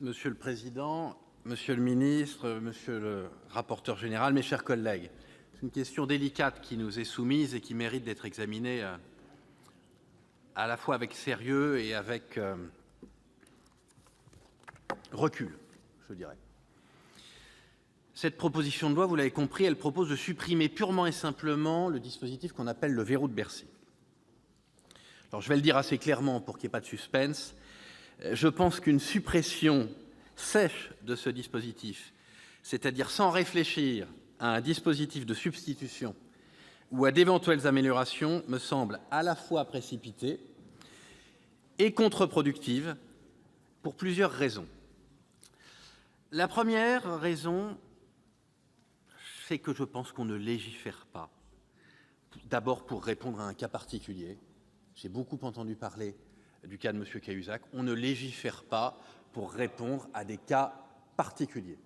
Monsieur le Président, Monsieur le Ministre, Monsieur le rapporteur général, mes chers collègues, c'est une question délicate qui nous est soumise et qui mérite d'être examinée à la fois avec sérieux et avec recul, je dirais. Cette proposition de loi, vous l'avez compris, elle propose de supprimer purement et simplement le dispositif qu'on appelle le verrou de Bercy. Alors, je vais le dire assez clairement pour qu'il n'y ait pas de suspense. Je pense qu'une suppression sèche de ce dispositif, c'est-à-dire sans réfléchir à un dispositif de substitution ou à d'éventuelles améliorations, me semble à la fois précipitée et contre-productive pour plusieurs raisons. La première raison, c'est que je pense qu'on ne légifère pas. D'abord pour répondre à un cas particulier. J'ai beaucoup entendu parler du cas de M. Cahuzac. On ne légifère pas pour répondre à des cas particuliers.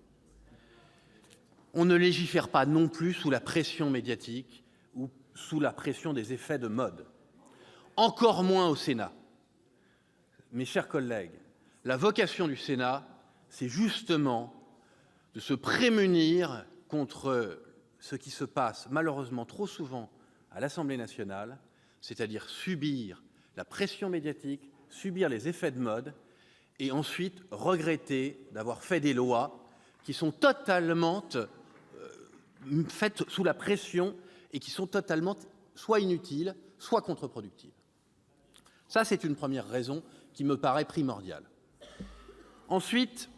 On ne légifère pas non plus sous la pression médiatique ou sous la pression des effets de mode. Encore moins au Sénat. Mes chers collègues, la vocation du Sénat, c'est justement de se prémunir contre ce qui se passe malheureusement trop souvent à l'Assemblée nationale, c'est-à-dire subir la pression médiatique, subir les effets de mode, et ensuite regretter d'avoir fait des lois qui sont totalement faites sous la pression et qui sont totalement soit inutiles, soit contre-productives. Ça, c'est une première raison qui me paraît primordiale. Ensuite,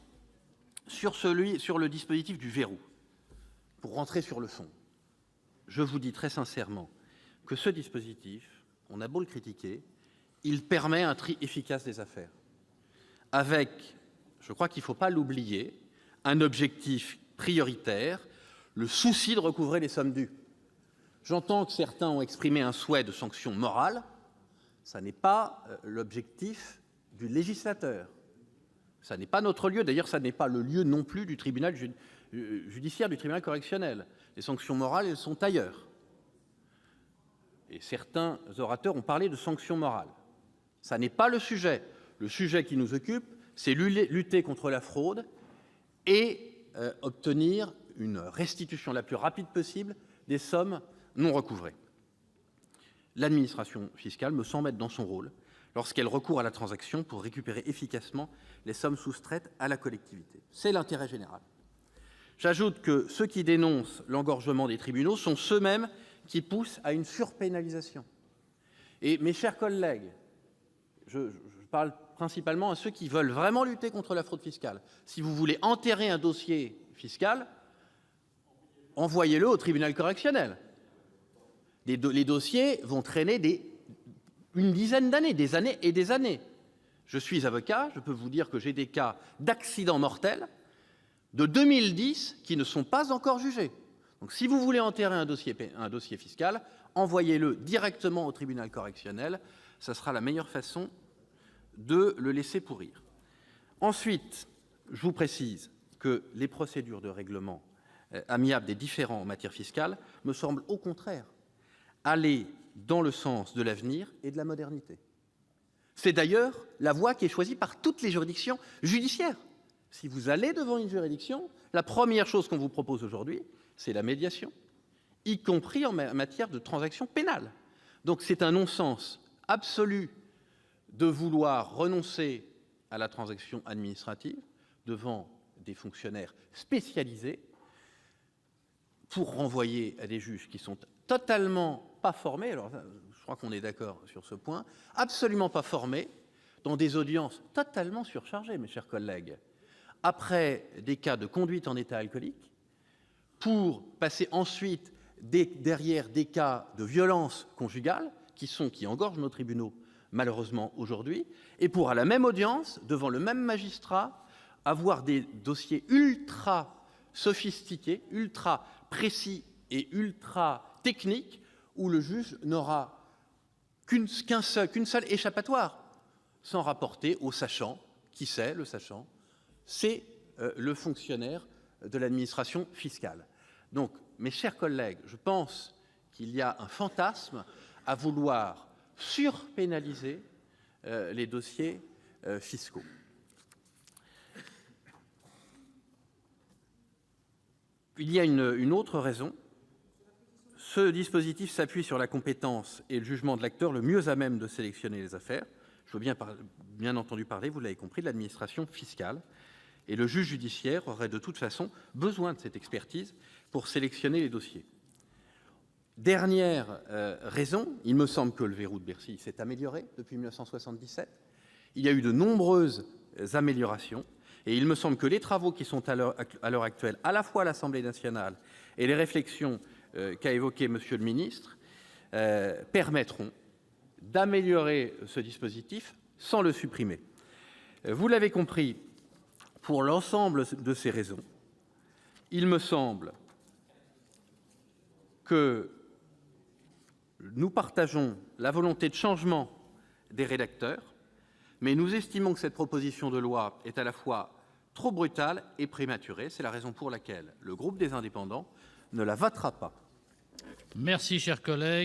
sur le dispositif du verrou, pour rentrer sur le fond, je vous dis très sincèrement que ce dispositif, on a beau le critiquer, il permet un tri efficace des affaires. Avec, je crois qu'il ne faut pas l'oublier, un objectif prioritaire, le souci de recouvrer les sommes dues. J'entends que certains ont exprimé un souhait de sanction morale, ça n'est pas l'objectif du législateur. Ça n'est pas notre lieu, d'ailleurs ça n'est pas le lieu non plus du tribunal judiciaire, du tribunal correctionnel. Les sanctions morales, elles sont ailleurs. Et certains orateurs ont parlé de sanctions morales. Ça n'est pas le sujet. Le sujet qui nous occupe, c'est lutter contre la fraude et obtenir une restitution la plus rapide possible des sommes non recouvrées. L'administration fiscale me semble être dans son rôle lorsqu'elle recourt à la transaction pour récupérer efficacement les sommes soustraites à la collectivité. C'est l'intérêt général. J'ajoute que ceux qui dénoncent l'engorgement des tribunaux sont ceux-mêmes qui poussent à une surpénalisation. Et mes chers collègues, je parle principalement à ceux qui veulent vraiment lutter contre la fraude fiscale. Si vous voulez enterrer un dossier fiscal, envoyez-le au tribunal correctionnel. Les dossiers vont traîner une dizaine d'années, des années et des années. Je suis avocat, je peux vous dire que j'ai des cas d'accidents mortels de 2010 qui ne sont pas encore jugés. Donc si vous voulez enterrer un dossier fiscal, envoyez-le directement au tribunal correctionnel, ça sera la meilleure façon de le laisser pourrir. Ensuite, je vous précise que les procédures de règlement amiable des différends en matière fiscale me semblent au contraire aller dans le sens de l'avenir et de la modernité. C'est d'ailleurs la voie qui est choisie par toutes les juridictions judiciaires. Si vous allez devant une juridiction, la première chose qu'on vous propose aujourd'hui, c'est la médiation, y compris en matière de transactions pénales. Donc c'est un non-sens absolu de vouloir renoncer à la transaction administrative devant des fonctionnaires spécialisés pour renvoyer à des juges qui sont totalement pas formés, alors je crois qu'on est d'accord sur ce point, absolument pas formés, dans des audiences totalement surchargées, mes chers collègues, après des cas de conduite en état alcoolique, pour passer ensuite derrière des cas de violence conjugale, qui engorgent nos tribunaux, malheureusement, aujourd'hui, et pour, à la même audience, devant le même magistrat, avoir des dossiers ultra sophistiqués, ultra précis et ultra techniques, où le juge n'aura qu'une seule échappatoire, sans rapporter au sachant. Qui c'est, le sachant? C'est le fonctionnaire de l'administration fiscale. Donc, mes chers collègues, je pense qu'il y a un fantasme à vouloir surpénaliser les dossiers fiscaux. Il y a une autre raison. Ce dispositif s'appuie sur la compétence et le jugement de l'acteur le mieux à même de sélectionner les affaires. Je veux bien entendu parler, vous l'avez compris, de l'administration fiscale. Et le juge judiciaire aurait de toute façon besoin de cette expertise pour sélectionner les dossiers. Dernière raison, il me semble que le verrou de Bercy s'est amélioré depuis 1977. Il y a eu de nombreuses améliorations. Et il me semble que les travaux qui sont à l'heure actuelle, à la fois à l'Assemblée nationale et les réflexions qu'a évoquées M. le ministre, permettront d'améliorer ce dispositif sans le supprimer. Vous l'avez compris, pour l'ensemble de ces raisons, il me semble que nous partageons la volonté de changement des rédacteurs, mais nous estimons que cette proposition de loi est à la fois trop brutale et prématurée. C'est la raison pour laquelle le groupe des Indépendants ne la votera pas. Merci, cher collègue.